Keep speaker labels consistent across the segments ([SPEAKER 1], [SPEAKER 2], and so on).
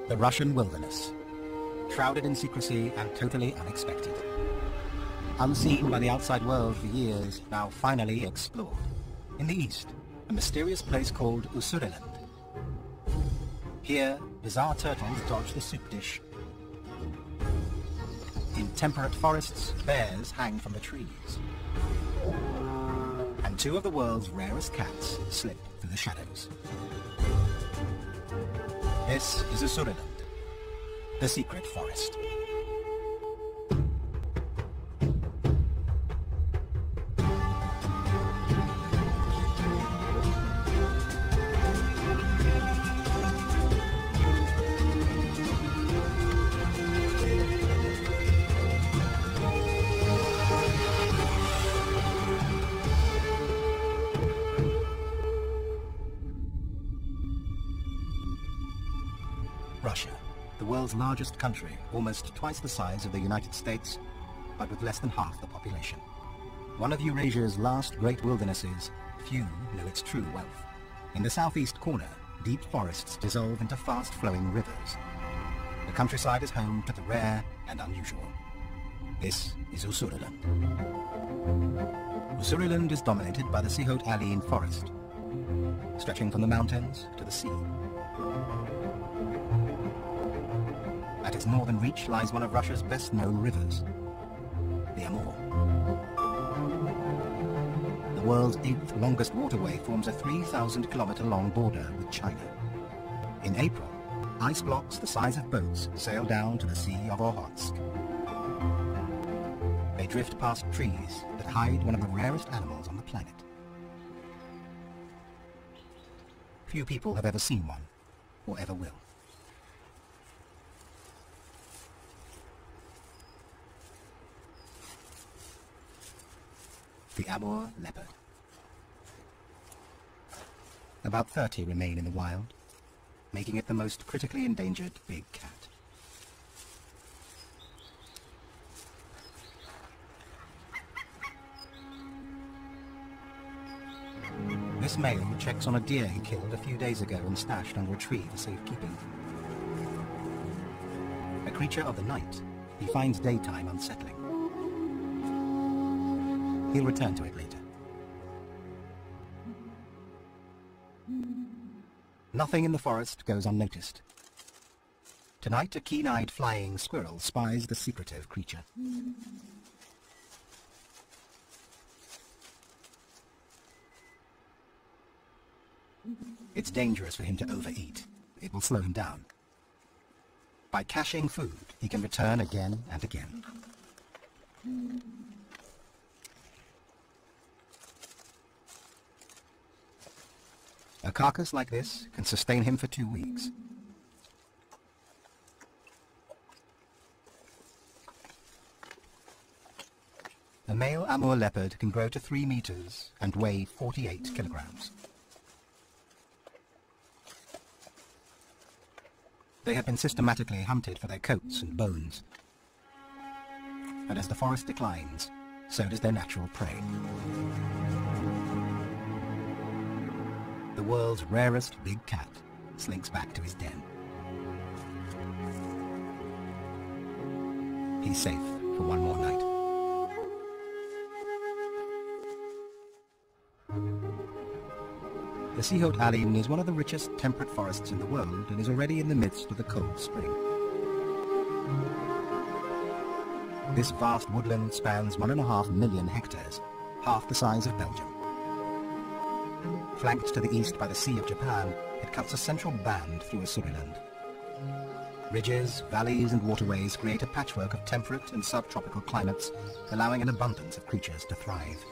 [SPEAKER 1] The Russian wilderness, shrouded in secrecy and totally unexpected. Unseen by the outside world for years, now finally explored. In the east, a mysterious place called Ussuriland. Here, bizarre turtles dodge the soup dish. In temperate forests, bears hang from the trees. And two of the world's rarest cats slip through the shadows. This is Ussuriland, the secret forest. Russia, the world's largest country, almost twice the size of the United States, but with less than half the population. One of Eurasia's last great wildernesses, few know its true wealth. In the southeast corner, deep forests dissolve into fast-flowing rivers. The countryside is home to the rare and unusual. This is Ussuriland. Ussuriland is dominated by the Sihot-Alin forest, stretching from the mountains to the sea. At its northern reach lies one of Russia's best-known rivers, the Amur. The world's 8th longest waterway forms a 3,000-kilometer-long border with China. In April, ice blocks the size of boats sail down to the Sea of Okhotsk. They drift past trees that hide one of the rarest animals on the planet. Few people have ever seen one, or ever will. The Amur leopard. About 30 remain in the wild, making it the most critically endangered big cat. This male checks on a deer he killed a few days ago and stashed under a tree for safekeeping. A creature of the night, he finds daytime unsettling. He'll return to it later. Nothing in the forest goes unnoticed. Tonight, a keen-eyed flying squirrel spies the secretive creature. It's dangerous for him to overeat. It will slow him down. By caching food, he can return again and again. A carcass like this can sustain him for 2 weeks. A male Amur leopard can grow to 3 meters and weigh 48 kilograms. They have been systematically hunted for their coats and bones. And as the forest declines, so does their natural prey. The world's rarest big cat slinks back to his den. He's safe for one more night. The Sihot-Alin is one of the richest temperate forests in the world and is already in the midst of the cold spring. This vast woodland spans 1.5 million hectares, half the size of Belgium. Flanked to the east by the Sea of Japan, it cuts a central band through Ussuriland. Ridges, valleys and waterways create a patchwork of temperate and subtropical climates, allowing an abundance of creatures to thrive.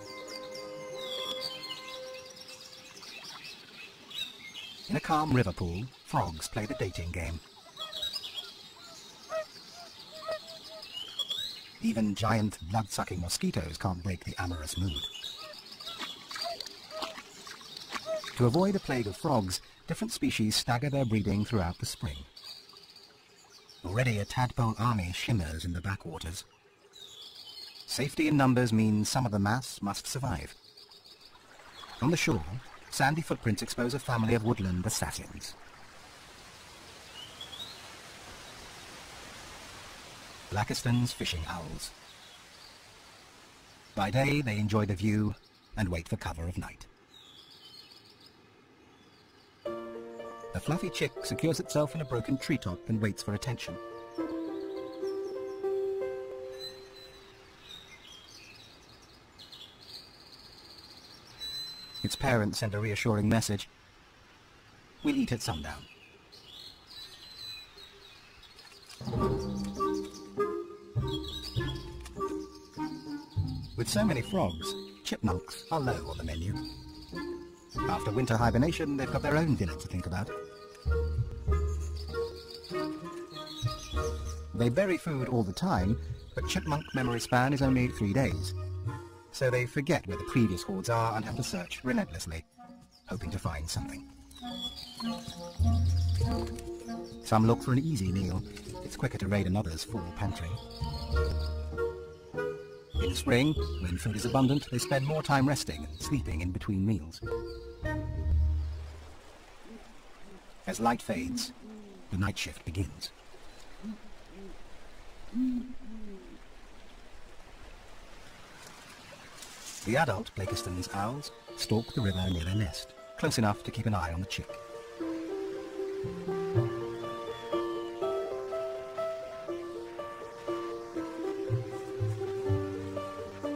[SPEAKER 1] In a calm river pool, frogs play the dating game. Even giant, blood-sucking mosquitoes can't break the amorous mood. To avoid a plague of frogs, different species stagger their breeding throughout the spring. Already a tadpole army shimmers in the backwaters. Safety in numbers means some of the mass must survive. On the shore, sandy footprints expose a family of woodland assassins. Blackiston's fishing owls. By day, they enjoy the view and wait for cover of night. The fluffy chick secures itself in a broken treetop and waits for attention. Its parents send a reassuring message. We'll eat at sundown. With so many frogs, chipmunks are low on the menu. After winter hibernation, they've got their own dinner to think about. They bury food all the time, but chipmunk memory span is only 3 days. So they forget where the previous hoards are and have to search relentlessly, hoping to find something. Some look for an easy meal. It's quicker to raid another's full pantry. In spring, when food is abundant, they spend more time resting and sleeping in between meals. As light fades, the night shift begins. The adult Blakiston's owls stalk the river near their nest, close enough to keep an eye on the chick.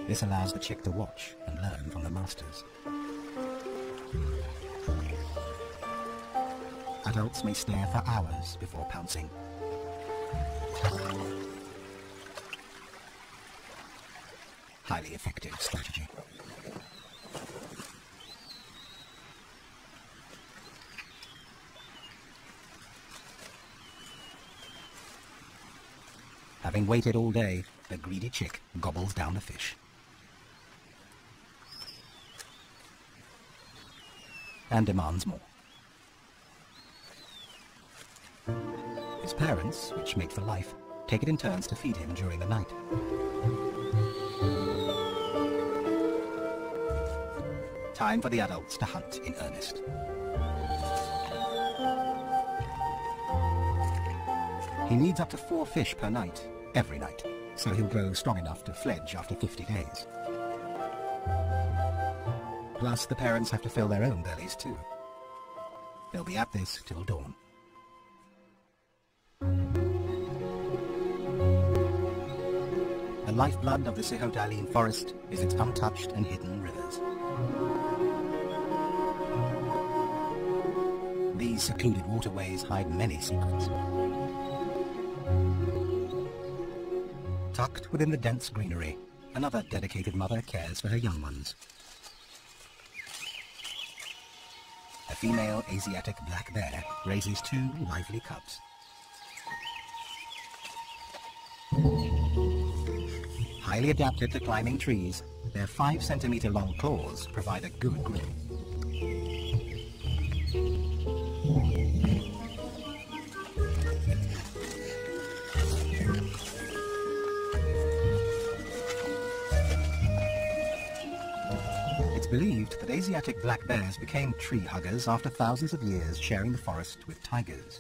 [SPEAKER 1] This allows the chick to watch and learn from the masters. Adults may stare for hours before pouncing. Highly effective strategy. Having waited all day, the greedy chick gobbles down the fish. And demands more. His parents, which mate for life, take it in turns to feed him during the night. Time for the adults to hunt in earnest. He needs up to 4 fish per night, every night, so he'll grow strong enough to fledge after 50 days. Plus, the parents have to fill their own bellies too. They'll be at this till dawn. The lifeblood of the Sihot-Alin forest is its untouched and hidden rivers. These secluded waterways hide many secrets. Tucked within the dense greenery, another dedicated mother cares for her young ones. A female Asiatic black bear raises 2 lively cubs. Highly adapted to climbing trees, their 5-centimeter-long claws provide a good grip. It's believed that Asiatic black bears became tree huggers after thousands of years sharing the forest with tigers.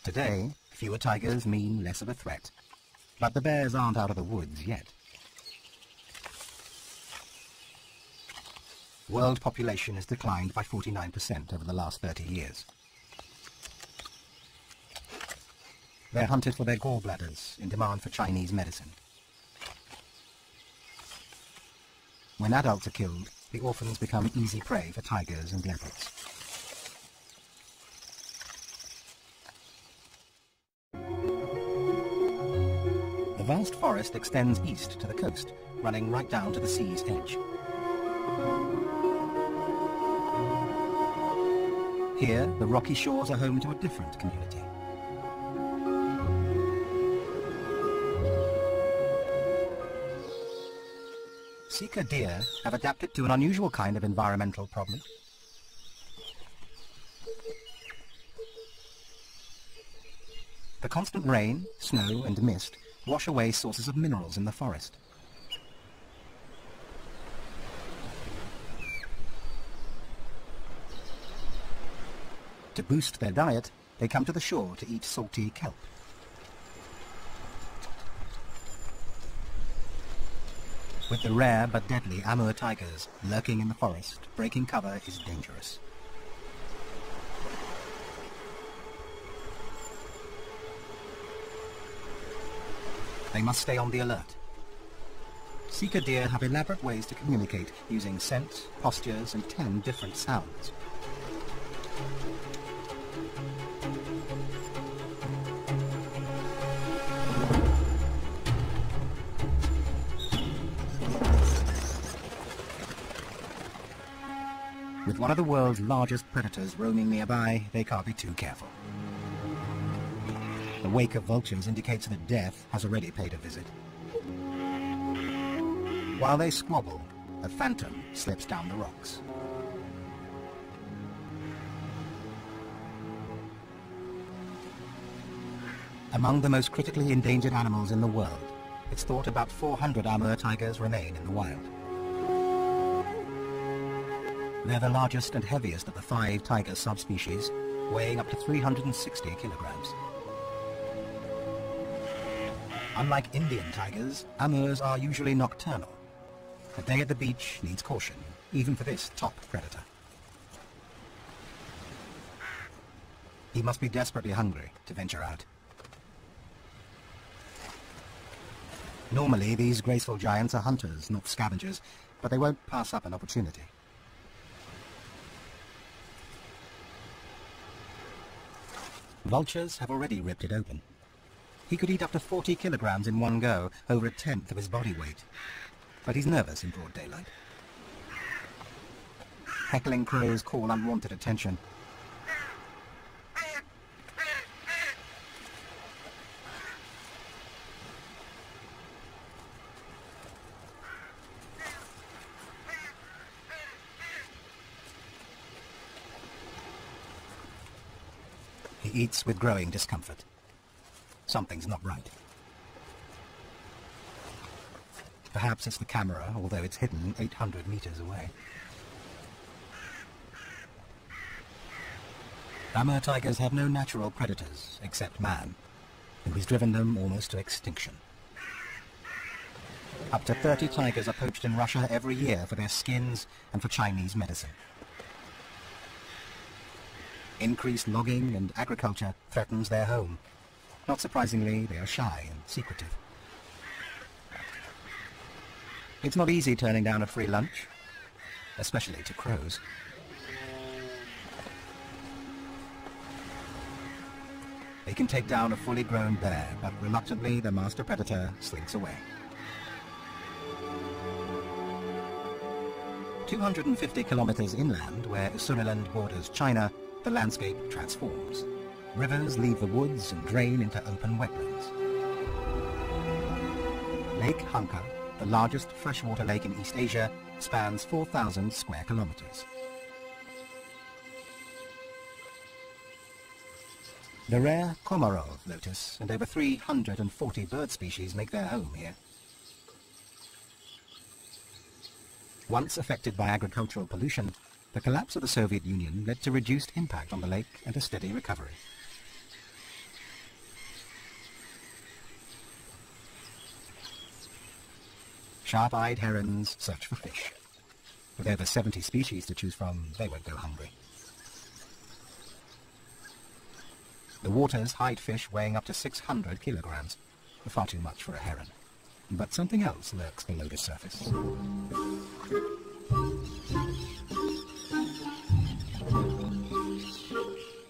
[SPEAKER 1] Today, fewer tigers mean less of a threat, but the bears aren't out of the woods yet. World population has declined by 49% over the last 30 years. They're hunted for their gallbladders in demand for Chinese medicine. When adults are killed, the orphans become easy prey for tigers and leopards. The vast forest extends east to the coast, running right down to the sea's edge. Here, the rocky shores are home to a different community. Sika deer have adapted to an unusual kind of environmental problem. The constant rain, snow and mist wash away sources of minerals in the forest. To boost their diet, they come to the shore to eat salty kelp. With the rare but deadly Amur tigers lurking in the forest, breaking cover is dangerous. They must stay on the alert. Sika deer have elaborate ways to communicate using scent, postures, and 10 different sounds. With one of the world's largest predators roaming nearby, they can't be too careful. The wake of vultures indicates that death has already paid a visit. While they squabble, a phantom slips down the rocks. Among the most critically endangered animals in the world, it's thought about 400 Amur tigers remain in the wild. They're the largest and heaviest of the 5 tiger subspecies, weighing up to 360 kilograms. Unlike Indian tigers, Amurs are usually nocturnal. A day at the beach needs caution, even for this top predator. He must be desperately hungry to venture out. Normally, these graceful giants are hunters, not scavengers, but they won't pass up an opportunity. Vultures have already ripped it open. He could eat up to 40 kilograms in one go, over 1/10 of his body weight. But he's nervous in broad daylight. Heckling crows call unwanted attention. He eats with growing discomfort. Something's not right. Perhaps it's the camera, although it's hidden 800 meters away. Amur tigers have no natural predators, except man, who has driven them almost to extinction. Up to 30 tigers are poached in Russia every year for their skins and for Chinese medicine. Increased logging and agriculture threatens their home. Not surprisingly, they are shy and secretive. It's not easy turning down a free lunch, especially to crows. They can take down a fully grown bear, but reluctantly the master predator slinks away. 250 kilometers inland, where Usuriland borders China, the landscape transforms. Rivers leave the woods and drain into open wetlands. Lake Hanka, the largest freshwater lake in East Asia, spans 4,000 square kilometers. The rare Komarov lotus and over 340 bird species make their home here. Once affected by agricultural pollution, the collapse of the Soviet Union led to reduced impact on the lake and a steady recovery. Sharp-eyed herons search for fish. With over 70 species to choose from, they won't go hungry. The waters hide fish weighing up to 600 kilograms, far too much for a heron. But something else lurks below the surface.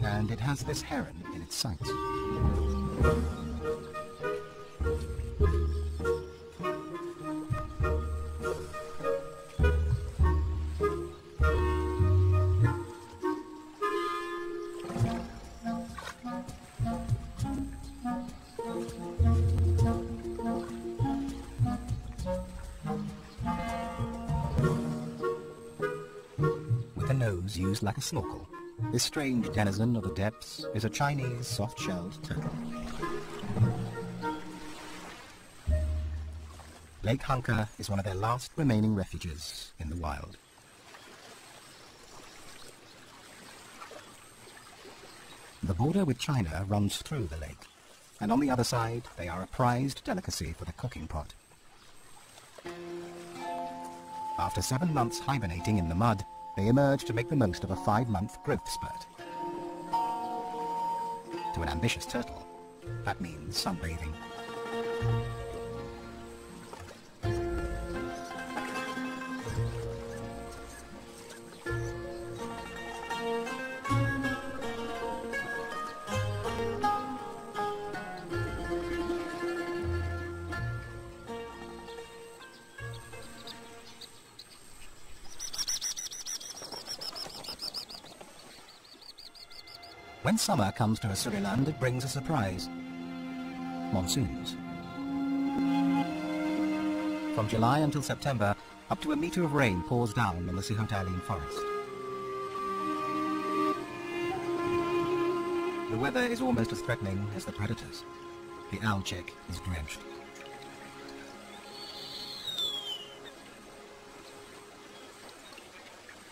[SPEAKER 1] And it has this heron in its sights. Used like a snorkel. This strange denizen of the depths is a Chinese soft-shelled turtle. Lake Hanka is one of their last remaining refuges in the wild. The The border with China runs through the lake, and on the other side they are a prized delicacy for the cooking pot. After 7 months hibernating in the mud, they emerge to make the most of a 5-month growth spurt. To an ambitious turtle, that means sunbathing. When summer comes to Asuriland, it brings a surprise. Monsoons. From July until September, up to a meter of rain pours down on the Sihotalian forest. The weather is almost as threatening as the predators. The owl chick is drenched.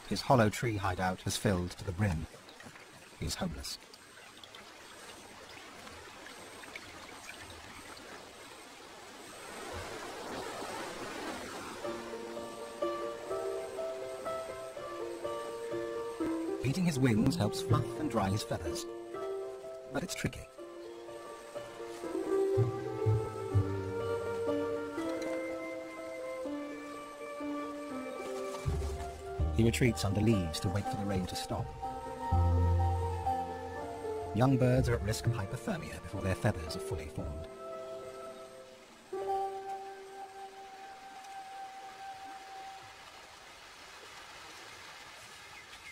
[SPEAKER 1] His hollow tree hideout has filled to the brim. He is homeless. Beating his wings helps fluff and dry his feathers, but it's tricky. He retreats under leaves to wait for the rain to stop. Young birds are at risk of hypothermia before their feathers are fully formed.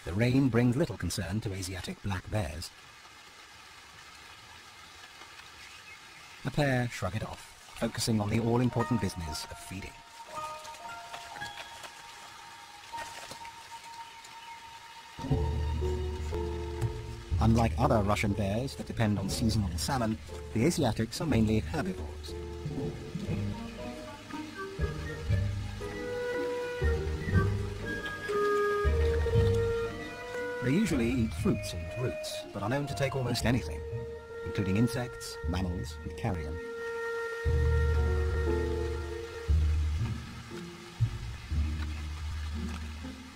[SPEAKER 1] The rain brings little concern to Asiatic black bears. The pair shrug it off, focusing on the all-important business of feeding. Unlike other Russian bears that depend on seasonal salmon, the Asiatics are mainly herbivores. They usually eat fruits and roots, but are known to take almost anything, including insects, mammals, and carrion.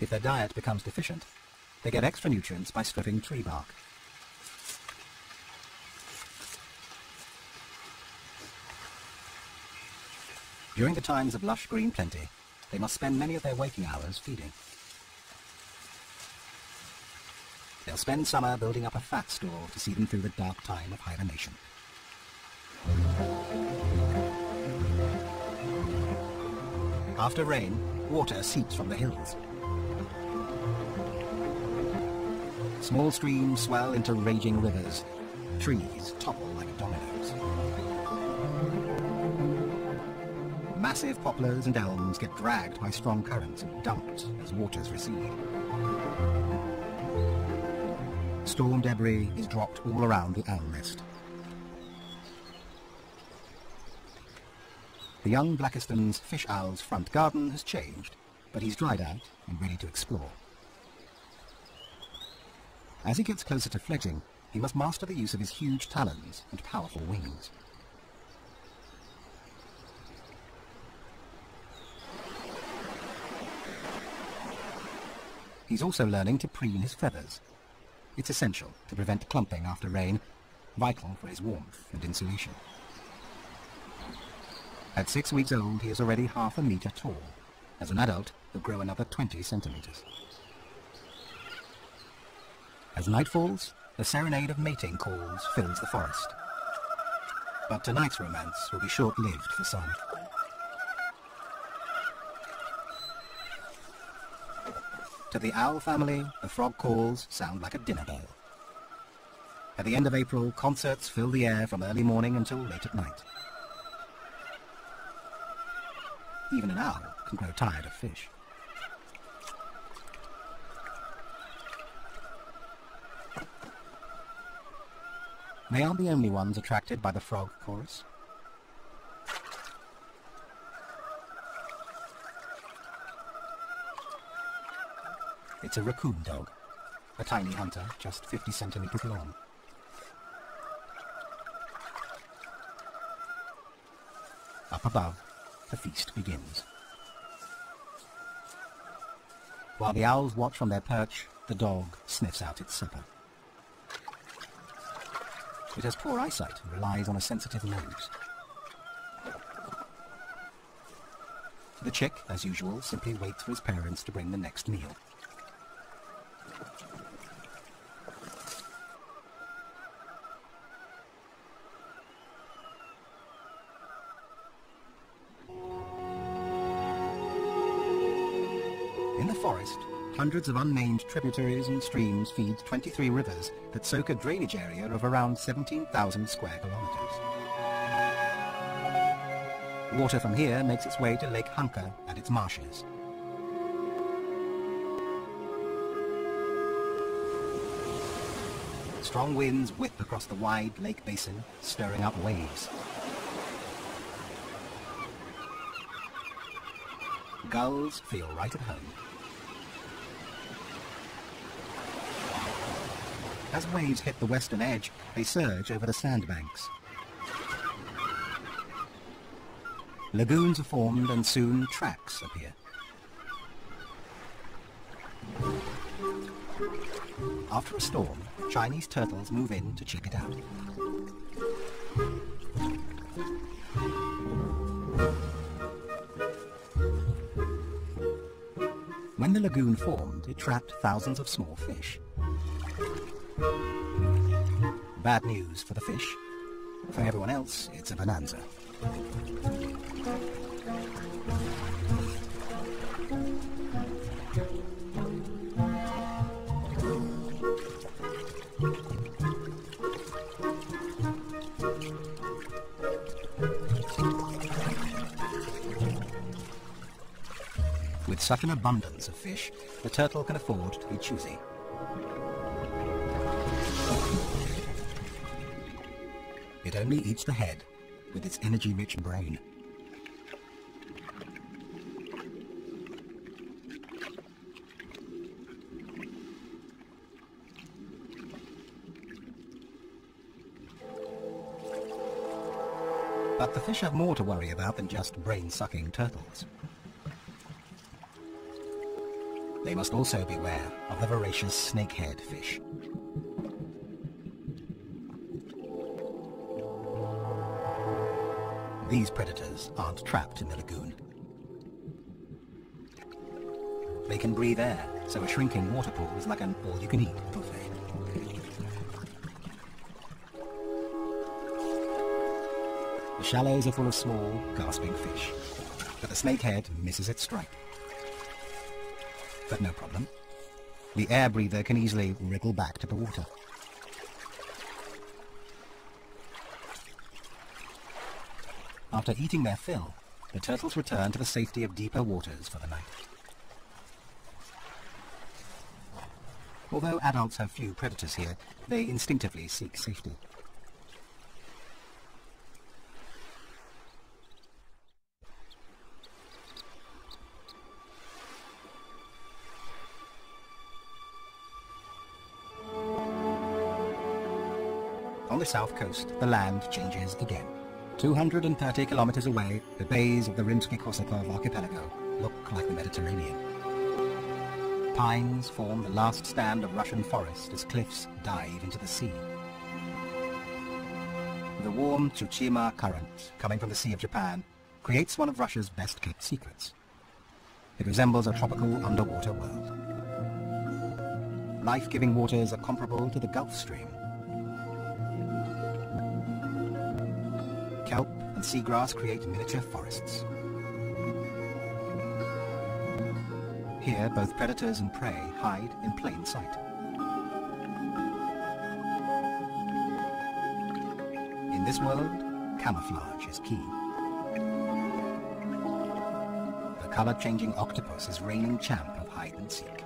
[SPEAKER 1] If their diet becomes deficient, they get extra nutrients by stripping tree bark. During the times of lush green plenty, they must spend many of their waking hours feeding. They'll spend summer building up a fat store to see them through the dark time of hibernation. After rain, water seeps from the hills. Small streams swell into raging rivers. Trees topple like dominoes. Massive poplars and elms get dragged by strong currents and dumped as waters recede. Storm debris is dropped all around the owl nest. The young Blakiston's fish owl's front garden has changed, but he's dried out and ready to explore. As he gets closer to fledging, he must master the use of his huge talons and powerful wings. He's also learning to preen his feathers. It's essential to prevent clumping after rain, vital for his warmth and insulation. At 6 weeks old, he is already half a meter tall. As an adult, he'll grow another 20 centimeters. As night falls, a serenade of mating calls fills the forest. But tonight's romance will be short-lived for some. To the owl family, the frog calls sound like a dinner bell. At the end of April, concerts fill the air from early morning until late at night. Even an owl can grow tired of fish. They aren't the only ones attracted by the frog chorus. It's a raccoon dog, a tiny hunter just 50 centimeters long. Up above, the feast begins. While the owls watch from their perch, the dog sniffs out its supper. It has poor eyesight and relies on a sensitive nose. The chick, as usual, simply waits for his parents to bring the next meal. In the forest, hundreds of unnamed tributaries and streams feed 23 rivers that soak a drainage area of around 17,000 square kilometers. Water from here makes its way to Lake Hunker and its marshes. Strong winds whip across the wide lake basin, stirring up waves. Gulls feel right at home. As waves hit the western edge, they surge over the sandbanks. Lagoons are formed and soon tracks appear. After a storm, Chinese turtles move in to check it out. When the lagoon formed, it trapped thousands of small fish. Bad news for the fish. For everyone else, it's a bonanza. With such an abundance of fish, the turtle can afford to be choosy. It only eats the head with its energy-rich brain. But the fish have more to worry about than just brain-sucking turtles. They must also beware of the voracious snakehead fish. These predators aren't trapped in the lagoon. They can breathe air, so a shrinking water pool is like an all-you-can-eat buffet. The shallows are full of small, gasping fish, but the snakehead misses its strike. But no problem. The air breather can easily wriggle back to the water. After eating their fill, the turtles return to the safety of deeper waters for the night. Although adults have few predators here, they instinctively seek safety. On the south coast, the land changes again. 230 kilometers away, the bays of the Rimsky-Korsakov archipelago look like the Mediterranean. Pines form the last stand of Russian forest as cliffs dive into the sea. The warm Tsushima current, coming from the Sea of Japan, creates one of Russia's best-kept secrets. It resembles a tropical underwater world. Life-giving waters are comparable to the Gulf Stream. Kelp and seagrass create miniature forests. Here, both predators and prey hide in plain sight. In this world, camouflage is key. The color-changing octopus is reigning champ of hide-and-seek.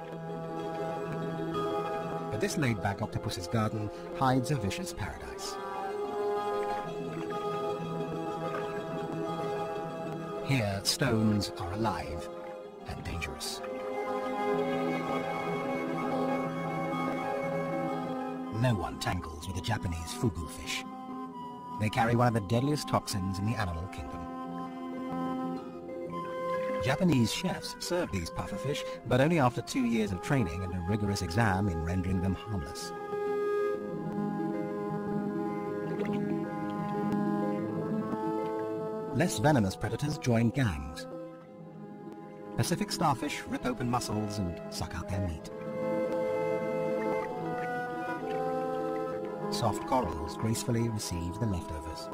[SPEAKER 1] But this laid-back octopus's garden hides a vicious paradise. Here, stones are alive and dangerous. No one tangles with the Japanese fugu fish. They carry one of the deadliest toxins in the animal kingdom. Japanese chefs serve these pufferfish, but only after 2 years of training and a rigorous exam in rendering them harmless. Less venomous predators join gangs. Pacific starfish rip open mussels and suck out their meat. Soft corals gracefully receive the leftovers.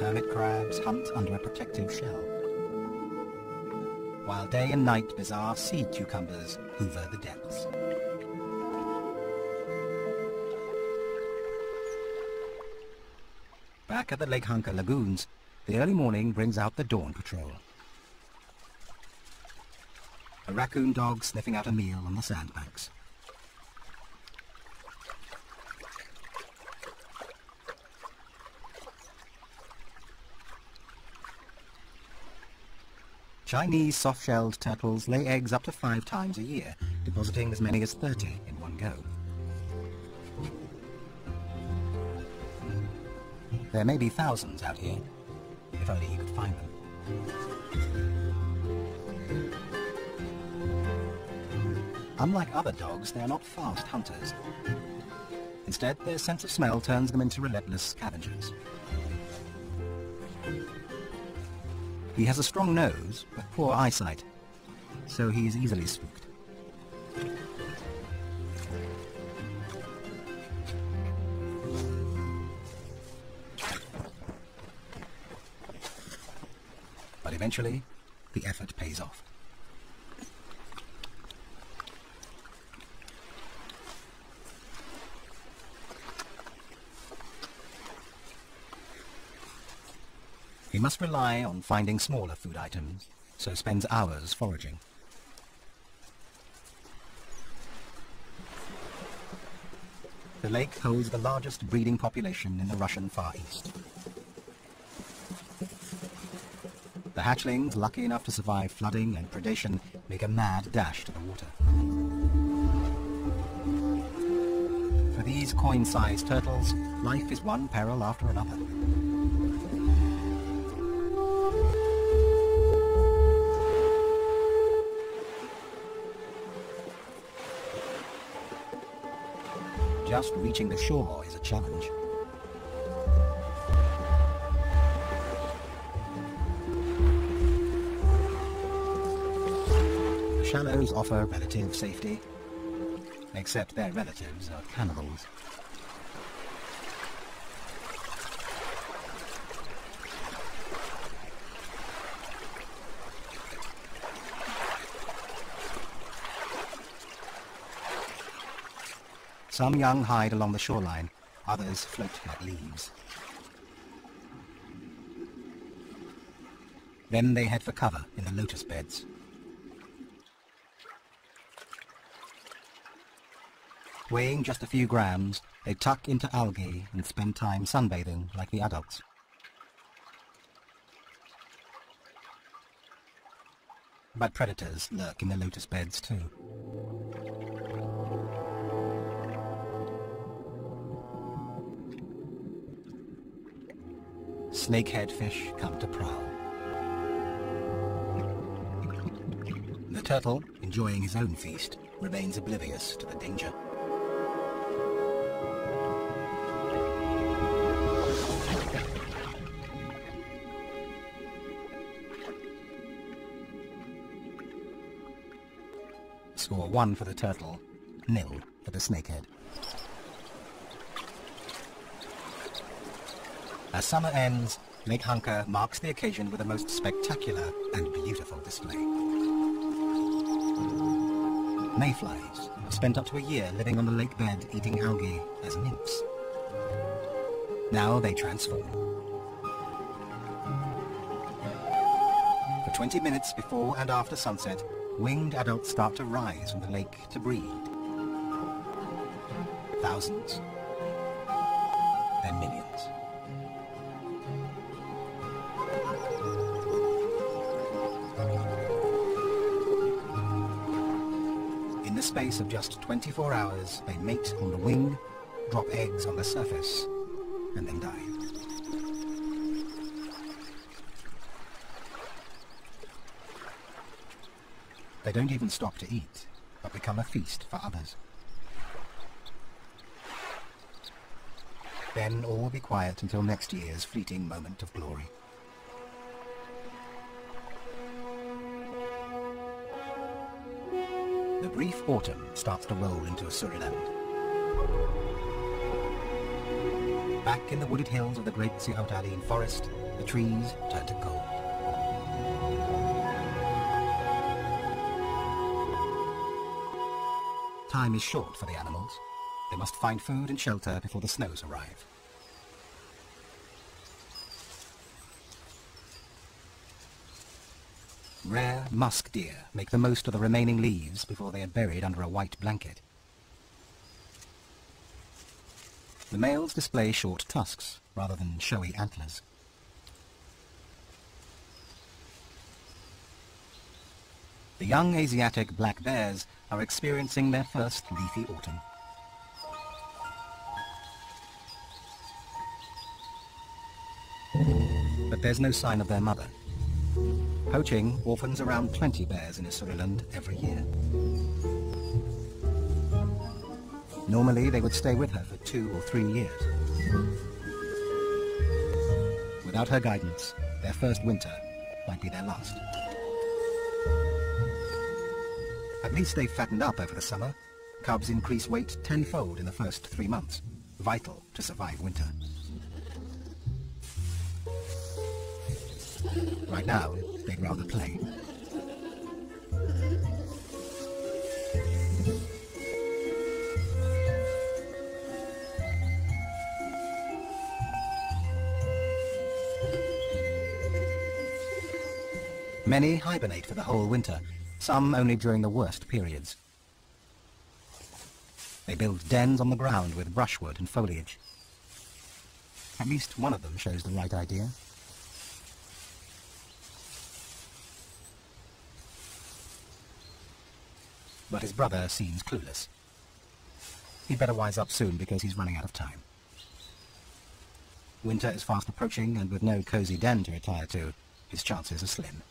[SPEAKER 1] Hermit crabs hunt under a protective shell, while day and night bizarre sea cucumbers hoover the depths. Back at the Lake Hunker lagoons, the early morning brings out the dawn patrol. A raccoon dog sniffing out a meal on the sandbanks. Chinese soft-shelled turtles lay eggs up to 5 times a year, depositing as many as 30 in one go. There may be thousands out here, if only you could find them. Unlike other dogs, they are not fast hunters. Instead, their sense of smell turns them into relentless scavengers. He has a strong nose, but poor eyesight, so he is easily spooked. But eventually, the effort pays off. He must rely on finding smaller food items, so spends hours foraging. The lake holds the largest breeding population in the Russian Far East. The hatchlings, lucky enough to survive flooding and predation, make a mad dash to the water. For these coin-sized turtles, life is one peril after another. Just reaching the shore is a challenge. The shallows offer relative safety, except their relatives are cannibals. Some young hide along the shoreline, others float like leaves. Then they head for cover in the lotus beds. Weighing just a few grams, they tuck into algae and spend time sunbathing like the adults. But predators lurk in the lotus beds too. Snakehead fish come to prowl. The turtle, enjoying his own feast, remains oblivious to the danger. Score 1 for the turtle, 0 for the snakehead. As summer ends, Lake Hunker marks the occasion with a most spectacular and beautiful display. Mayflies have spent up to a year living on the lake bed eating algae as nymphs. Now they transform. For 20 minutes before and after sunset, winged adults start to rise from the lake to breed. Thousands, then millions. In the space of just 24 hours, they mate on the wing, drop eggs on the surface, and then die. They don't even stop to eat, but become a feast for others. Then all will be quiet until next year's fleeting moment of glory. The brief autumn starts to roll into Suriname. Back in the wooded hills of the great Sihout forest, the trees turn to gold. Time is short for the animals. They must find food and shelter before the snows arrive. Rare musk deer make the most of the remaining leaves before they are buried under a white blanket. The males display short tusks rather than showy antlers. The young Asiatic black bears are experiencing their first leafy autumn. But there's no sign of their mother. Poaching orphans around 20 bears in Suriland every year. Normally they would stay with her for 2 or 3 years. Without her guidance, their first winter might be their last. At least they've fattened up over the summer. Cubs increase weight tenfold in the first 3 months, vital to survive winter. Right now, they'd rather play. Many hibernate for the whole winter, some only during the worst periods. They build dens on the ground with brushwood and foliage. At least one of them shows the right idea. But his brother seems clueless. He'd better wise up soon because he's running out of time. Winter is fast approaching, and with no cozy den to retire to, his chances are slim.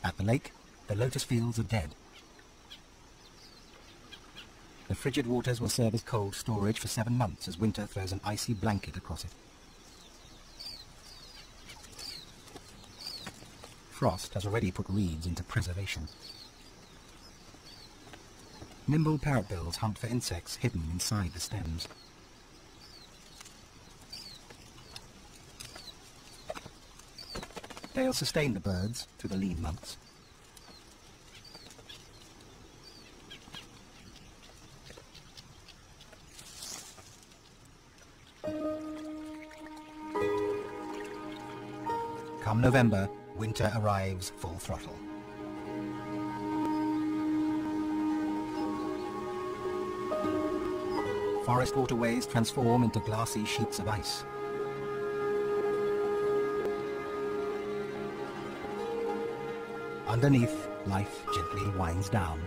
[SPEAKER 1] At the lake, the lotus fields are dead. The frigid waters will serve as cold storage for 7 months as winter throws an icy blanket across it. Frost has already put reeds into preservation. Nimble parrotbills hunt for insects hidden inside the stems. They'll sustain the birds through the lean months. Come November, winter arrives full throttle. Forest waterways transform into glassy sheets of ice. Underneath, life gently winds down.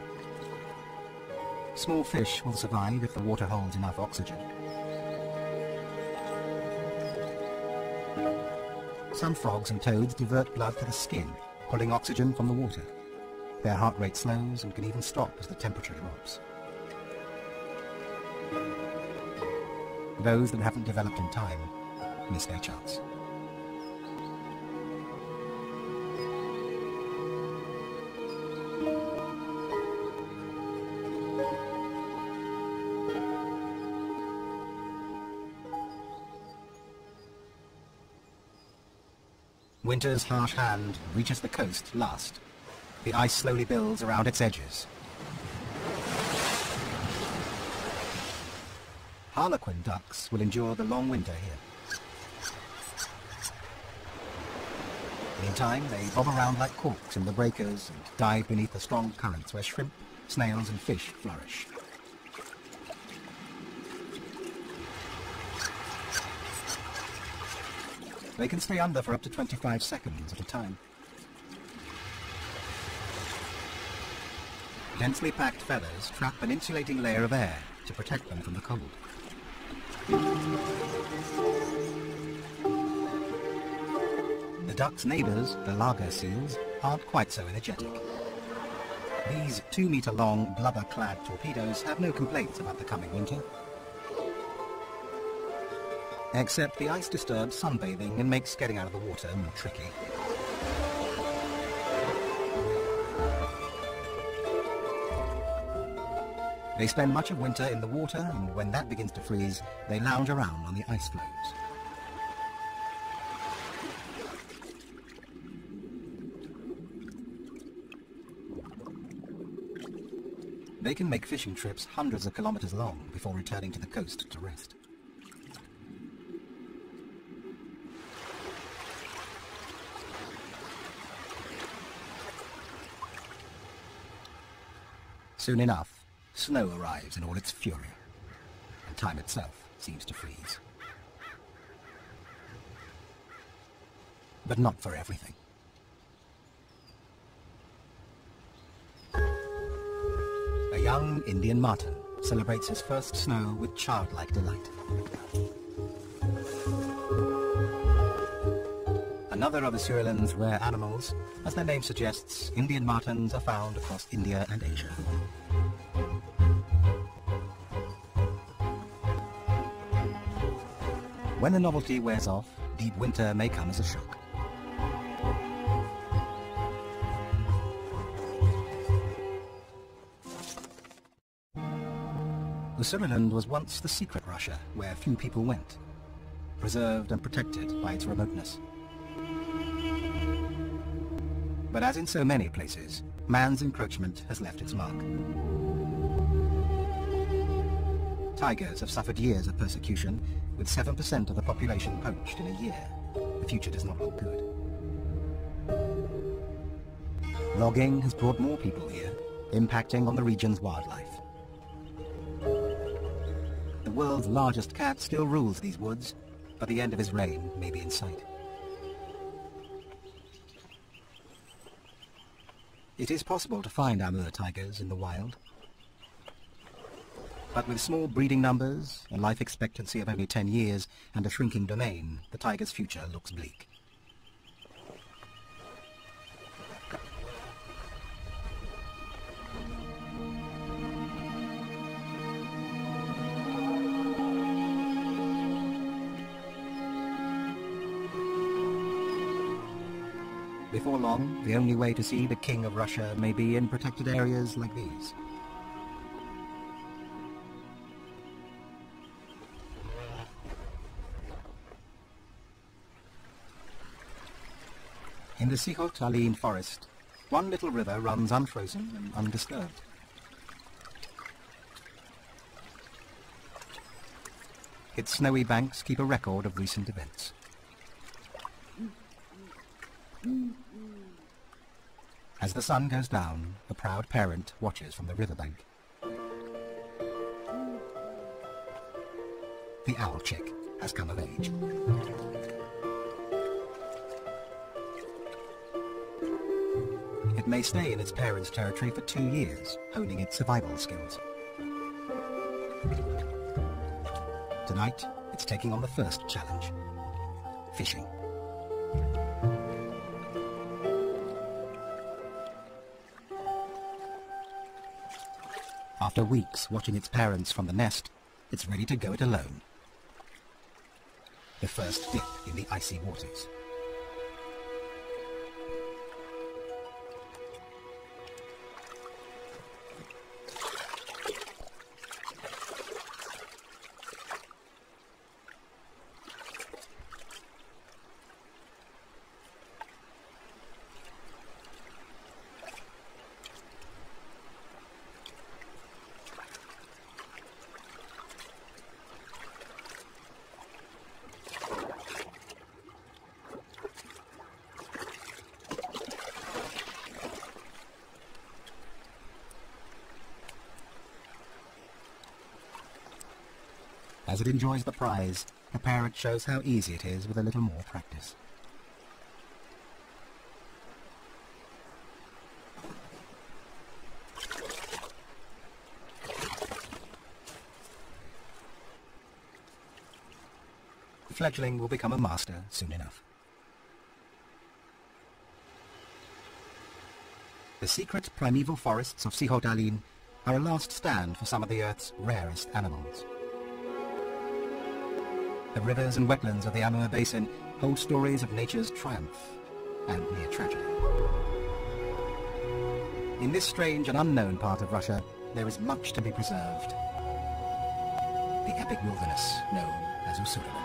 [SPEAKER 1] Small fish will survive if the water holds enough oxygen. Some frogs and toads divert blood to the skin, pulling oxygen from the water. Their heart rate slows and can even stop as the temperature drops. Those that haven't developed in time miss their chance. Winter's harsh hand reaches the coast last. The ice slowly builds around its edges. Harlequin ducks will endure the long winter here. Meantime, they bob around like corks in the breakers and dive beneath the strong currents where shrimp, snails and fish flourish. They can stay under for up to 25 seconds at a time. Densely packed feathers trap an insulating layer of air to protect them from the cold. The duck's neighbors, the lager seals, aren't quite so energetic. These 2-meter-long, blubber-clad torpedoes have no complaints about the coming winter. Except the ice disturbs sunbathing and makes getting out of the water more tricky. They spend much of winter in the water, and when that begins to freeze, they lounge around on the ice floes. They can make fishing trips hundreds of kilometers long before returning to the coast to rest. Soon enough, snow arrives in all its fury, and time itself seems to freeze. But not for everything. A young Indian marten celebrates his first snow with childlike delight. Another of the Surinamese rare animals, as their name suggests, Indian martens are found across India and Asia. When the novelty wears off, deep winter may come as a shock. The Suriname was once the secret Russia, where few people went, preserved and protected by its remoteness. But as in so many places, man's encroachment has left its mark. Tigers have suffered years of persecution, with 7% of the population poached in a year. The future does not look good. Logging has brought more people here, impacting on the region's wildlife. The world's largest cat still rules these woods, but the end of his reign may be in sight. It is possible to find Amur tigers in the wild. But with small breeding numbers, a life expectancy of only 10 years, and a shrinking domain, the tiger's future looks bleak. Before long, the only way to see the king of Russia may be in protected areas like these. In the Sikhote-Alin forest, one little river runs unfrozen and undisturbed. Its snowy banks keep a record of recent events. As the sun goes down, the proud parent watches from the riverbank. The owl chick has come of age. It may stay in its parents' territory for 2 years, honing its survival skills. Tonight, it's taking on the first challenge: fishing. After weeks watching its parents from the nest, it's ready to go it alone. The first dip in the icy waters. As it enjoys the prize, the parrot shows how easy it is with a little more practice. The fledgling will become a master soon enough. The secret primeval forests of Sihotalin are a last stand for some of the Earth's rarest animals. The rivers and wetlands of the Amur Basin hold stories of nature's triumph and near tragedy. In this strange and unknown part of Russia, there is much to be preserved. The epic wilderness known as Ussurian.